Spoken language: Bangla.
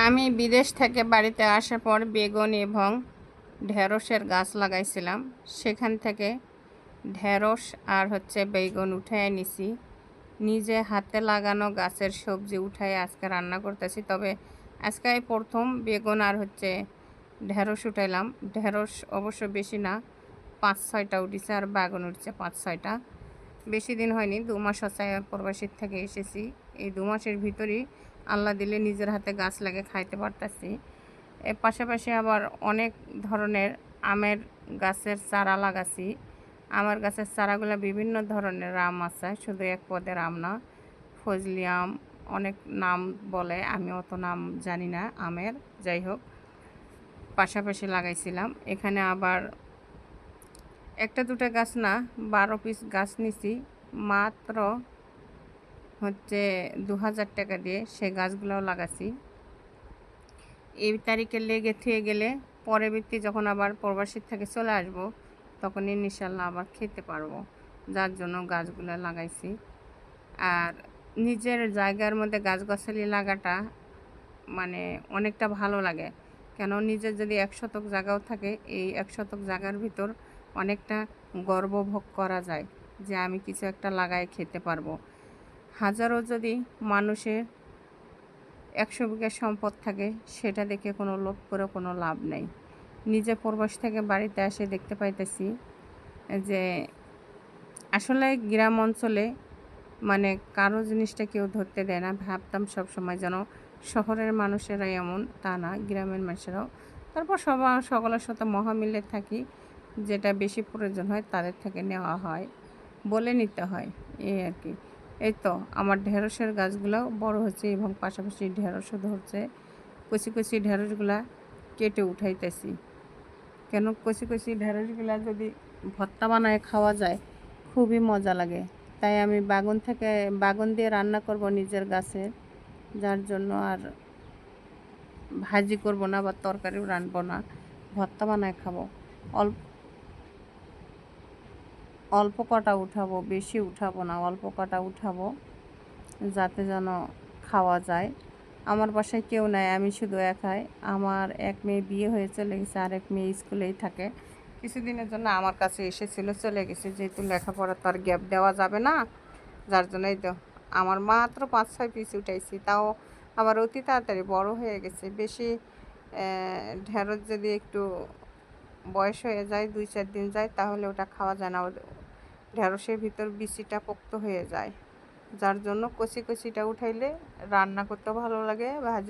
আমি বিদেশ থেকে বাড়িতে আসার পর বেগুন এবং ঢেঁড়সের গাছ লাগাইছিলাম। সেখান থেকে ঢেঁড়স আর বেগুন উঠায় নিছি। নিজে হাতে লাগানো গাছের সবজি উঠায় আজকে রান্না করতেছি। তবে আজকে প্রথম বেগুন আর ঢেঁড়স উঠাইলাম। ঢেঁড়স অবশ্য বেশি না, 5-6টা উঠেছে, আর বেগুন উঠছে 5-6টা। বেশি দিন হয়নি, 2 মাস হচ্ছে প্রবাসীর থেকে এসেছি। এই 2 মাসের ভিতরেই আল্লাহ দিলে নিজের হাতে গাছ লাগিয়ে খাইতে পারতাছি। এর পাশাপাশি আবার অনেক ধরনের আমের গাছের চারা লাগাছি। আমের গাছের চারাগুলো বিভিন্ন ধরনের আম আছে, শুধু এক পদের আম না। ফজলি আম, অনেক নাম বলে, আমি অত নাম জানি না আমের। যাই হোক, পাশাপাশি লাগাইছিলাম। এখানে আবার 1-2টা গাছ না, 12 পিস গাছ নিছি মাত্র 2000 টাকা দিয়ে। সে গাছগুলোও লাগাছি। এই তারিখে লেগে থুয়ে গেলে পরবর্তী যখন আবার প্রবাসীর থেকে চলে আসব, তখন ইনশাল্লাহ আবার খেতে পারবো, যার জন্য গাছগুলো লাগাইছি। আর নিজের জায়গার মধ্যে গাছগাছালি লাগাটা মানে অনেকটা ভালো লাগে। কেন, নিজের যদি 1 শতক জায়গাও থাকে, এই 1 শতক জায়গার ভিতর অনেকটা গর্বভোগ করা যায় যে আমি কিছু একটা লাগায় খেতে পারবো। হাজারো যদি মানুষের 100 বিঘা সম্পদ থাকে, সেটা দেখে কোনো লোভ করে কোনো লাভ নেই। নিজে প্রবাস থেকে বাড়িতে এসে দেখতে পাইতেছি যে আসলে গ্রাম অঞ্চলে কারো জিনিসটা কেউ ধরতে দেয় না। ভাবতাম সবসময় যেন শহরের মানুষেরাই এমন, তা না, গ্রামের মানুষেরাও। তারপর সকলের সাথে মহামিলে থাকি, যেটা বেশি প্রয়োজন হয় তাদের থেকে নেওয়া হয়, বলে নিতে হয়, এই আর কি। এই তো আমার ঢেঁড়সের গাছগুলোও বড় হচ্ছে এবং পাশাপাশি ঢেঁড়সও ধরছে। কচি কচি ঢেঁড়সগুলা কেটে উঠাইতেছি। কেন, কচি কচি ঢেঁড়সগুলা যদি ভর্তা বানায় খাওয়া যায় খুবই মজা লাগে। তাই আমি বাগুন দিয়ে রান্না করব নিজের গাছে, যার জন্য আর ভাজি করব না বা তরকারিও রানবো না, ভর্তা বানায় খাবো। অল্প অল্প কটা উঠাবো, বেশি উঠাবো না, অল্প কটা উঠাবো, যাতে যেন খাওয়া যায়। আমার বাসায় কেউ নাই, আমি শুধু একাই। আমার এক মেয়ে বিয়ে হয়ে চলে গেছে, আর এক মেয়ে স্কুলেই থাকে। কিছুদিনের জন্য আমার কাছে এসেছিল, চলে গেছে, যেহেতু লেখাপড়া তো আর গ্যাপ দেওয়া যাবে না, যার জন্যই তো আমার মাত্র 5-6 পিস উঠাইছি, তাও আবার অতি তাড়াতাড়ি বড় হয়ে গেছে। বেশি ঢেঁড়স যদি একটু বয়স হয়ে যায়, 2-4 দিন যায়, তাহলে ওটা খাওয়া যায় না। ঢেঁড়সের ভিতর বিচিটা পোক্ত হয়ে যায়, যার জন্য কচি কচিটা উঠাইলে রান্না করতে ভালো লাগে, ভাজি